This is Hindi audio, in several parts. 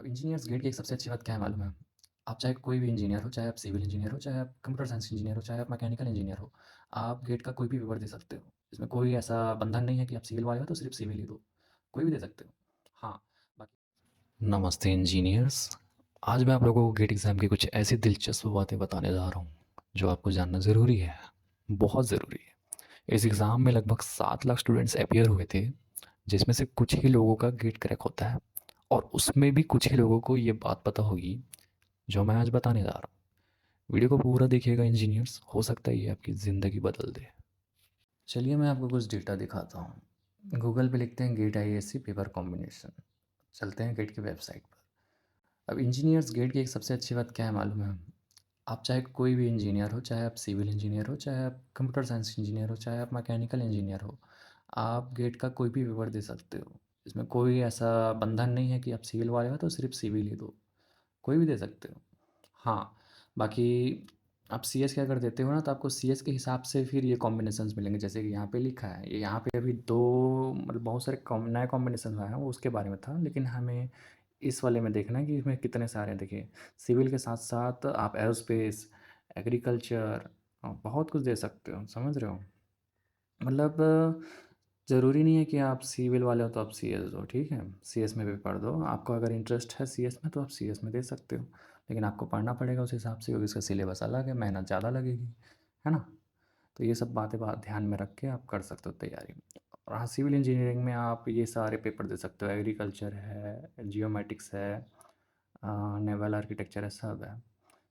अब इंजीनियर्स गेट की एक सबसे अच्छी बात क्या है मालूम है? आप चाहे कोई भी इंजीनियर हो, चाहे आप सिविल इंजीनियर हो, चाहे आप कंप्यूटर साइंस इंजीनियर हो, चाहे आप मैकेनिकल इंजीनियर हो, आप गेट का कोई भी पेपर दे सकते हो। इसमें कोई ऐसा बंधन नहीं है कि आप सिविल वाले हो तो सिर्फ़ सिविल ही दो, कोई भी दे सकते हो। हाँ, बाकी नमस्ते इंजीनियर्स। आज मैं आप लोगों को गेट एग्ज़ाम की कुछ ऐसी दिलचस्प बातें बताने जा रहा हूँ, जो आपको जानना ज़रूरी है, बहुत ज़रूरी है। इस एग्ज़ाम में लगभग 7 लाख स्टूडेंट्स अपीयर हुए थे, जिसमें से कुछ ही लोगों का गेट क्रैक होता है और उसमें भी कुछ ही लोगों को ये बात पता होगी जो मैं आज बताने जा रहा हूँ। वीडियो को पूरा देखिएगा इंजीनियर्स, हो सकता है ये आपकी ज़िंदगी बदल दे। चलिए मैं आपको कुछ डेटा दिखाता हूँ। गूगल पे लिखते हैं गेट आईएएससी पेपर कॉम्बिनेशन। चलते हैं गेट की वेबसाइट पर। अब इंजीनियर्स गेट की एक सबसे अच्छी बात क्या है मालूम है? आप चाहे कोई भी इंजीनियर हो, चाहे आप सिविल इंजीनियर हो, चाहे आप कंप्यूटर साइंस इंजीनियर हो, चाहे आप मैकेनिकल इंजीनियर हो, आप गेट का कोई भी पेपर दे सकते हो। इसमें कोई ऐसा बंधन नहीं है कि आप सिविल वाले हो तो सिर्फ़ सिविल ही दो, कोई भी दे सकते हो। हाँ, बाकी आप सीएस की अगर देते हो ना तो आपको सीएस के हिसाब से फिर ये कॉम्बिनेशंस मिलेंगे, जैसे कि यहाँ पे लिखा है। ये यहाँ पे अभी 2 मतलब बहुत सारे नए कॉम्बिनेशन आए हैं, वो उसके बारे में था, लेकिन हमें इस वाले में देखना है कि इसमें कितने सारे हैं। देखिए, सिविल के साथ साथ आप एरोस्पेस, एग्रीकल्चर बहुत कुछ दे सकते हो, समझ रहे हो? मतलब ज़रूरी नहीं है कि आप सिविल वाले हो तो आप सीएस दो, ठीक है? सीएस में पेपर दो। आपको अगर इंटरेस्ट है सीएस में तो आप सीएस में दे सकते हो, लेकिन आपको पढ़ना पड़ेगा उस हिसाब से, क्योंकि इसका सिलेबस अलग है, मेहनत ज़्यादा लगेगी, है ना? तो ये सब बातें ध्यान में रख के आप कर सकते हो तैयारी। और हाँ, सिविल इंजीनियरिंग में आप ये सारे पेपर दे सकते हो। एग्रीकल्चर है, जियोमेटिक्स है, नेवल आर्किटेक्चर है, सब है।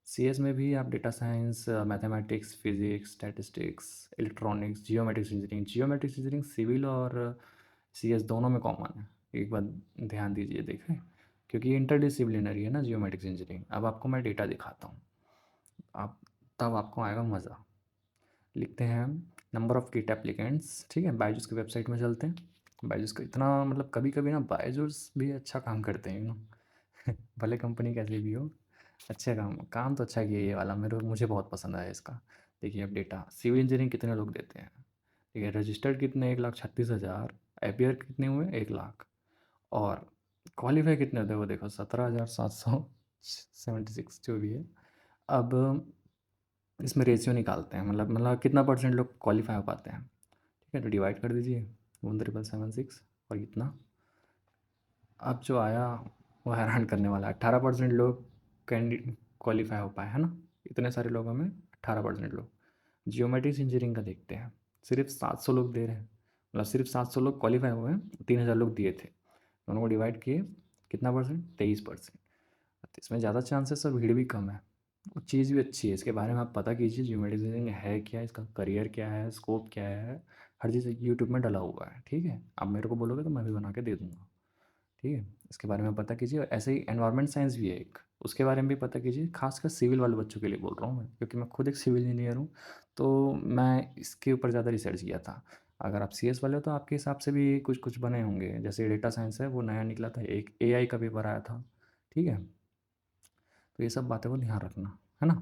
सीएस में भी आप data science, mathematics, physics, statistics, electronics, geometrics engineering civil और सीएस दोनों में कॉमन है। एक बार ध्यान दीजिए, देखें, क्योंकि ये इंटरडिसिप्लिनरी है ना जियोमेट्रिक्स इंजीनियरिंग। अब आपको मैं डेटा दिखाता हूँ, आप तब आपको आएगा मज़ा। लिखते हैं नंबर ऑफ़ गेट एप्लीकेंट्स, ठीक है? बायजूस की वेबसाइट में चलते हैं। बायजूस का इतना मतलब कभी-कभी ना बायजूस भी अच्छा काम करते हैं, भले कंपनी कैसी भी हो, अच्छा काम काम तो अच्छा किया ये वाला, मुझे बहुत पसंद आया इसका। देखिए अब डेटा, सिविल इंजीनियरिंग कितने लोग देते हैं, ठीक है? रजिस्टर्ड कितने, 1,36,000। अपीयर कितने हुए, 1 लाख। और क्वालीफाई कितने होते हैं वो देखो, 17,776 जो भी है। अब इसमें रेशियो निकालते हैं, मतलब कितना परसेंट लोग क्वालीफाई हो पाते हैं, ठीक है? तो डिवाइड कर दीजिए 1,776 और इतना। अब जो आया वो हैरान करने वाला है। 18% लोग कैंडि क्वालीफाई हो पाए, है ना? इतने सारे लोगों में 18% लोग। जियोमेट्रिक्स इंजीनियरिंग का देखते हैं, सिर्फ 700 लोग दे रहे हैं, मतलब सिर्फ 700 लोग क्वालीफाई हुए हैं, 3,000 लोग दिए थे। दोनों को डिवाइड किए, कितना परसेंट, 23%। तो इसमें ज़्यादा चांसेस और भीड़ भी कम है। वो चीज़ भी अच्छी है, इसके बारे में आप पता कीजिए जियोमेट्रिक्स इंजीनियरिंग है क्या, इसका करियर क्या है, स्कोप क्या है, हर चीज़ यूट्यूब में डला हुआ है, ठीक है? आप मेरे को बोलोगे तो मैं भी बना के दे दूँगा, ठीक है? इसके बारे में पता कीजिए। और ऐसे ही एनवायरनमेंट साइंस भी है एक, उसके बारे में भी पता कीजिए। खासकर सिविल वाले बच्चों के लिए बोल रहा हूँ मैं, क्योंकि मैं खुद एक सिविल इंजीनियर हूँ, तो मैं इसके ऊपर ज़्यादा रिसर्च किया था। अगर आप सीएस वाले हो तो आपके हिसाब से भी कुछ कुछ बने होंगे, जैसे डेटा साइंस है वो नया निकला था, एक एआई का पेपर आया था, ठीक है? तो ये सब बातें को ध्यान रखना, है ना?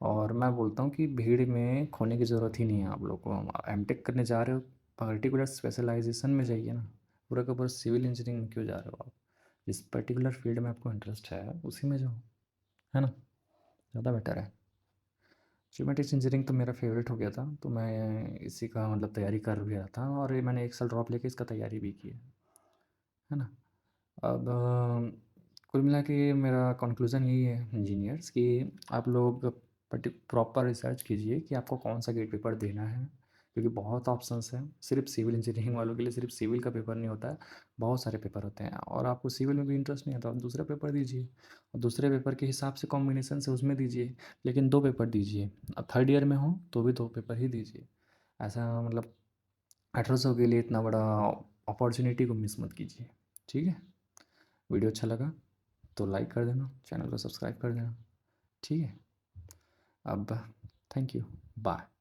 और मैं बोलता हूँ कि भीड़ में खोने की ज़रूरत ही नहीं है आप लोग को। एमटेक करने जा रहे हो, पर्टिकुलर स्पेशलाइजेशन में जाइए ना, पूरा का पूरा सिविल इंजीनियरिंग में क्यों जा रहे हो आप? जिस पर्टिकुलर फील्ड में आपको इंटरेस्ट है उसी में जाओ, है ना? ज़्यादा बेटर है। ज्योमेट्रिक्स इंजीनियरिंग तो मेरा फेवरेट हो गया था, तो मैं इसी का मतलब तैयारी कर भी रहा था, और ये मैंने 1 साल ड्रॉप लेके इसका तैयारी भी की है ना? अब कुल मिला के मेरा कंक्लूज़न यही है इंजीनियर्स, कि आप लोग प्रॉपर रिसर्च कीजिए कि आपको कौन सा गेट पेपर देना है, क्योंकि बहुत ऑप्शंस हैं। सिर्फ सिविल इंजीनियरिंग वालों के लिए सिर्फ सिविल का पेपर नहीं होता है, बहुत सारे पेपर होते हैं। और आपको सिविल में भी इंटरेस्ट नहीं है तो आप दूसरा पेपर दीजिए, और दूसरे पेपर के हिसाब से कॉम्बिनेशन से उसमें दीजिए, लेकिन 2 पेपर दीजिए। अब थर्ड ईयर में हो तो भी 2 पेपर ही दीजिए। ऐसा मतलब 1800 के लिए इतना बड़ा अपॉर्चुनिटी को मिस मत कीजिए, ठीक है? वीडियो अच्छा लगा तो लाइक कर देना, चैनल को सब्सक्राइब कर देना, ठीक है? अब थैंक यू, बाय।